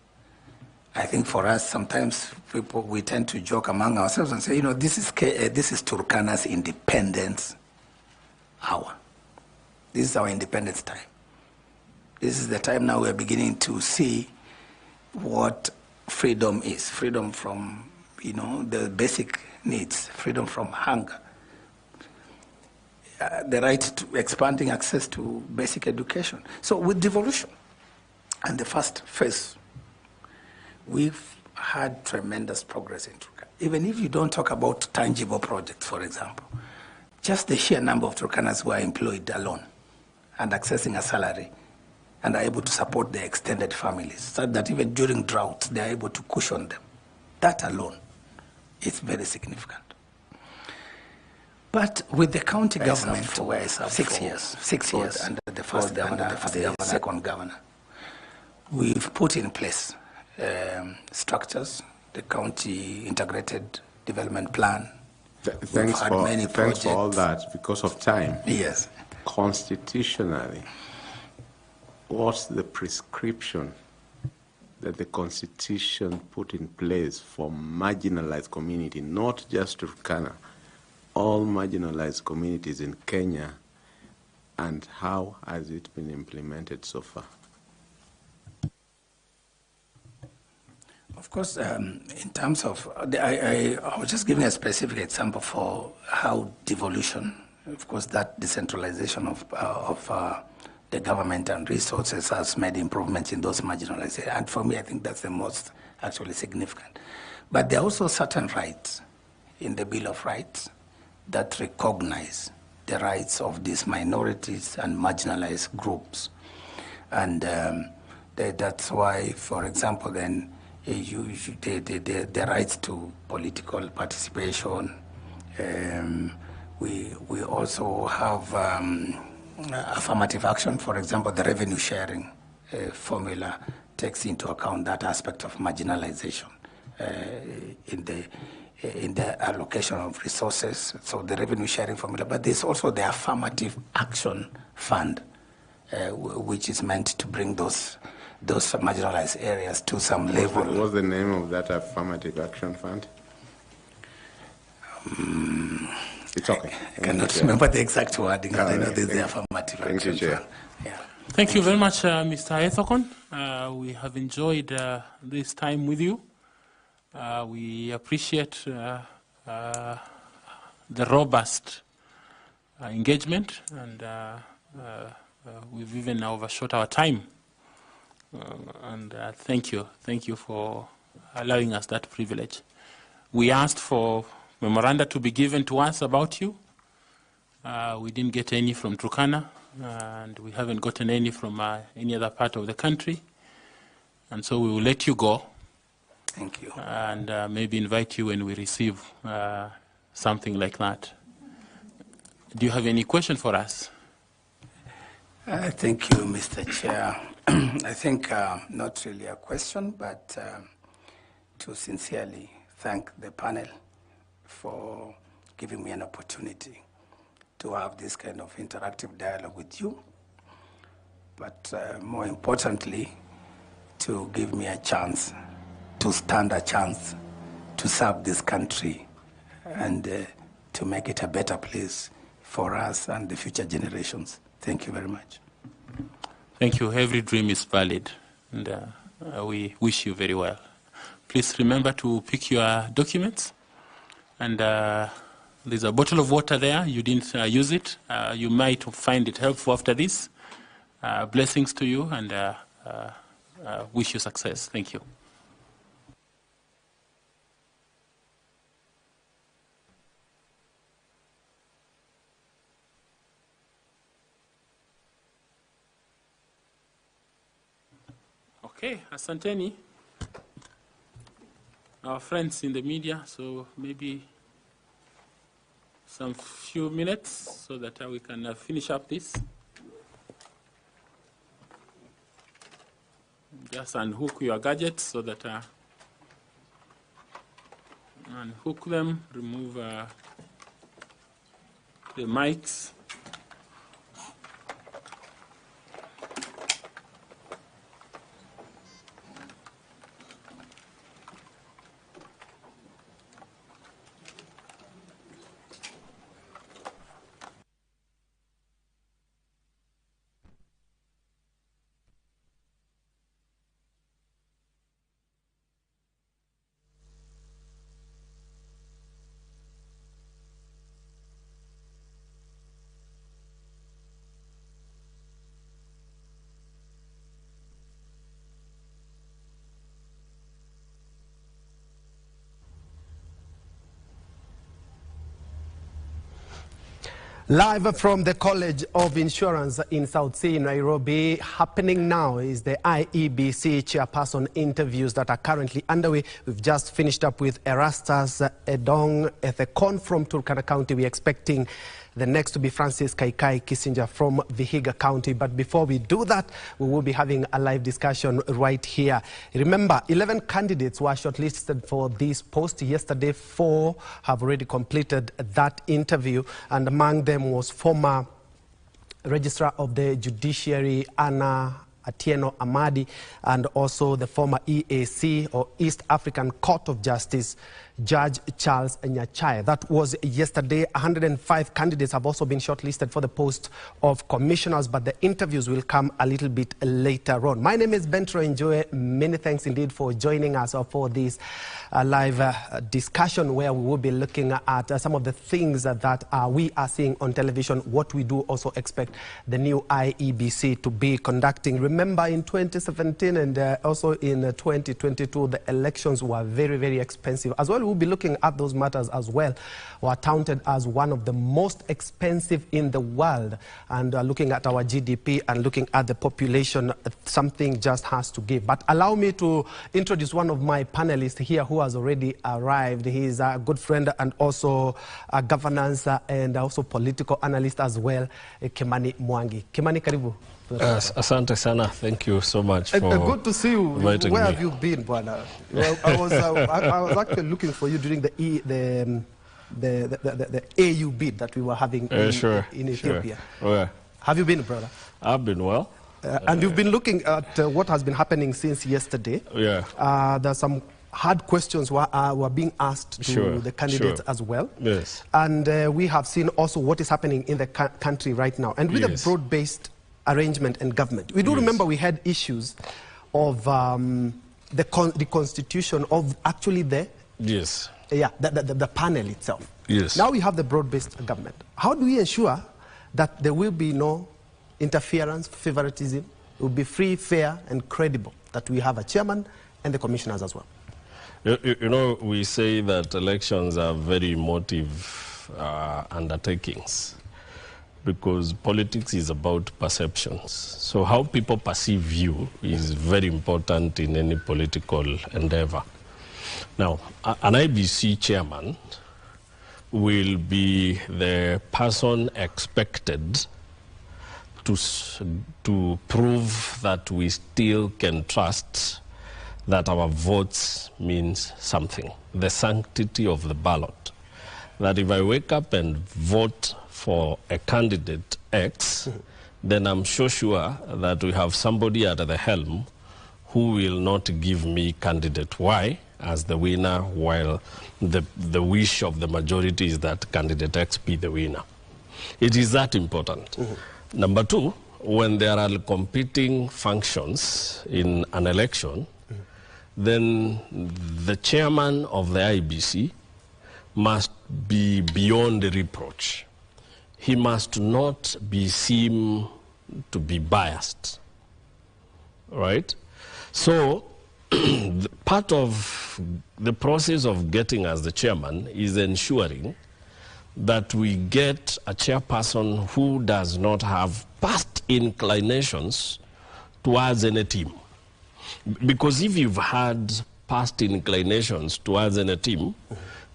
I think for us, sometimes we tend to joke among ourselves and say, you know, this is Turkana's independence hour. This is our independence time. This is the time now we're beginning to see what freedom is. Freedom from, you know, the basic needs, freedom from hunger, the right to expanding access to basic education. So with devolution and the first phase, we've had tremendous progress in Turkana. Even if you don't talk about tangible projects, for example, just the sheer number of Turkanas who are employed alone and accessing a salary and are able to support their extended families, so that even during drought, they are able to cushion them. That alone is very significant. But with the county government for 6 years under the first governor and the second governor, we've put in place structures, the county integrated development plan. Thanks for all that. Because of time. Yes. Constitutionally, what's the prescription that the Constitution put in place for marginalized community, not just Turkana, all marginalized communities in Kenya, and how has it been implemented so far? Of course, in terms of, I was just giving a specific example for how devolution, of course, that decentralization of the government and resources has made improvements in those marginalized areas. And for me, I think that's the most actually significant. But there are also certain rights in the Bill of Rights that recognize the rights of these minorities and marginalized groups. And that's why, for example, then, the rights to political participation. We also have affirmative action. For example, the revenue sharing formula takes into account that aspect of marginalization in the allocation of resources. So the revenue sharing formula, but there's also the affirmative action fund, which is meant to bring those marginalized areas to some level. What's the name of that affirmative action fund? It's okay. I cannot remember the exact wording, but I know there's the affirmative action fund. Yeah. Thank you very much, Mr. Ethokon. We have enjoyed this time with you. We appreciate the robust engagement, and we've even overshot our time. Thank you for allowing us that privilege. We asked for memoranda to be given to us about you. We didn't get any from Turkana, and we haven't gotten any from any other part of the country. And so we will let you go. Thank you. And maybe invite you when we receive something like that. Do you have any question for us? Thank you, Mr. Chair. I think not really a question, but to sincerely thank the panel for giving me an opportunity to have this kind of interactive dialogue with you, but more importantly, to give me a chance, to stand a chance to serve this country and to make it a better place for us and the future generations. Thank you very much. Thank you. Every dream is valid. And we wish you very well. Please remember to pick your documents, and there's a bottle of water there. You didn't use it. You might find it helpful after this. Blessings to you, and wish you success. Thank you. Okay, asanteni, our friends in the media, so maybe some few minutes so that we can finish up this. Just unhook your gadgets so that unhook them, remove the mics. Live from the College of Insurance in South Sea, Nairobi, happening now is the IEBC chairperson interviews that are currently underway. We've just finished up with Erastus Edong Ethekon from Turkana County. We're expecting the next to be Francis Kaikai Kissinger from Vihiga County. But before we do that, we will be having a live discussion right here. Remember, 11 candidates were shortlisted for this post. Yesterday, 4 have already completed that interview, and among them was former Registrar of the Judiciary, Anna Atieno Amadi, and also the former EAC, or East African Court of Justice, Judge Charles Nyachai. That was yesterday. 105 candidates have also been shortlisted for the post of commissioners, but the interviews will come a little bit later on. My name is Bentro Enjoy. Many thanks indeed for joining us for this live discussion where we will be looking at some of the things that we are seeing on television, what we do also expect the new IEBC to be conducting. Remember, in 2017 and also in 2022, the elections were very, very expensive. As well, we'll be looking at those matters as well. Were counted as one of the most expensive in the world. And looking at our GDP and looking at the population, something just has to give. But allow me to introduce one of my panelists here who has already arrived. He is a good friend and also a governance and also political analyst as well, Kimani Mwangi. Kimani, karibu. Asante sana. Thank you so much for good to see you. Where me. Have you been, Bwana? Well, I was actually looking for you during the AU bid that we were having in Ethiopia. Sure. Yeah. Have you been, brother? I've been well. And you've been looking at what has been happening since yesterday. Yeah. There's some hard questions were being asked to the candidates as well. Yes. And we have seen also what is happening in the country right now. And with a broad-based arrangement and government. We do remember we had issues of the constitution of actually the panel itself. Yes. Now we have the broad-based government. How do we ensure that there will be no interference, favoritism, it will be free, fair, and credible, that we have a chairman and the commissioners as well? You know, we say that elections are very emotive undertakings, because politics is about perceptions. So how people perceive you is very important in any political endeavor. Now, an IBC chairman will be the person expected to prove that we still can trust that our votes means something. The sanctity of the ballot. That if I wake up and vote for a candidate X, then I'm sure that we have somebody at the helm who will not give me candidate Y as the winner, while the wish of the majority is that candidate X be the winner. It is that important. Number two, when there are competing functions in an election, then the chairman of the IEBC must be beyond reproach. He must not be seen to be biased, right? So part of the process of getting as the chairman is ensuring that we get a chairperson who does not have past inclinations towards any team. Because if you've had past inclinations towards any team,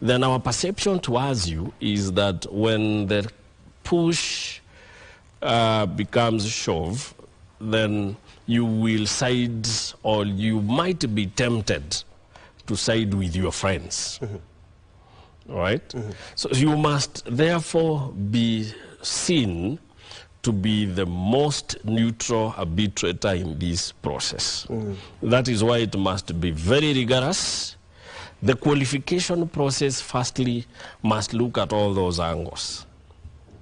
then our perception towards you is that when the push becomes shove, then you will side, or you might be tempted to side with your friends. Right? So you must therefore be seen to be the most neutral arbitrator in this process. That is why it must be very rigorous. The qualification process, firstly, must look at all those angles.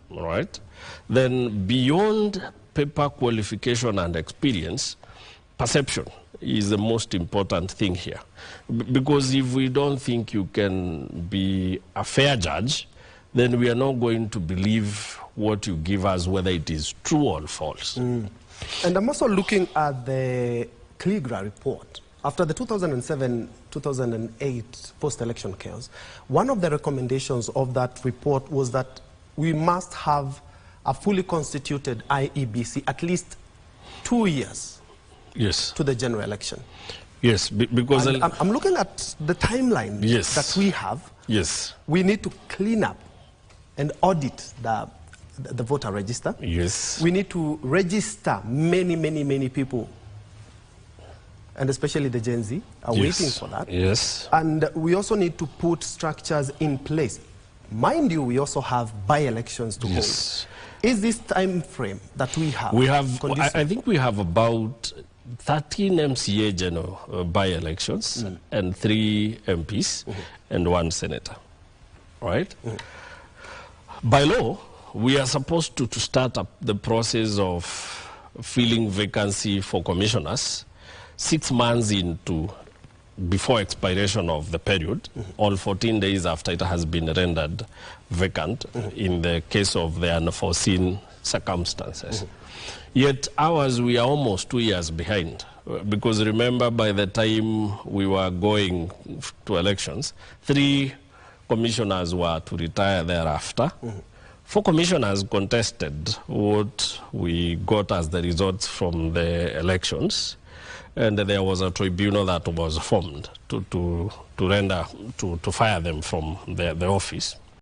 All right? Then beyond paper qualification and experience, perception is the most important thing here. Because if we don't think you can be a fair judge, then we are not going to believe what you give us, whether it is true or false. And I'm also looking at the CLIGRA report. After the 2007-2008 post-election chaos, one of the recommendations of that report was that we must have a fully constituted IEBC at least 2 years to the general election. Yes, because... I'm looking at the timeline that we have. Yes. We need to clean up and audit the voter register. Yes. We need to register many people, and especially the Gen Z are waiting for that. Yes. And we also need to put structures in place. Mind you, we also have by-elections to hold. Is this time frame that we have? I think we have about 13 MCA general by-elections and 3 MPs and 1 senator, right? By law, we are supposed to start up the process of filling vacancy for commissioners 6 months before expiration of the period, or 14 days after it has been rendered vacant in the case of the unforeseen circumstances. Yet ours, we are almost 2 years behind. Because remember, by the time we were going to elections, 3 commissioners were to retire thereafter. 4 commissioners contested what we got as the results from the elections. And there was a tribunal that was formed to fire them from the office.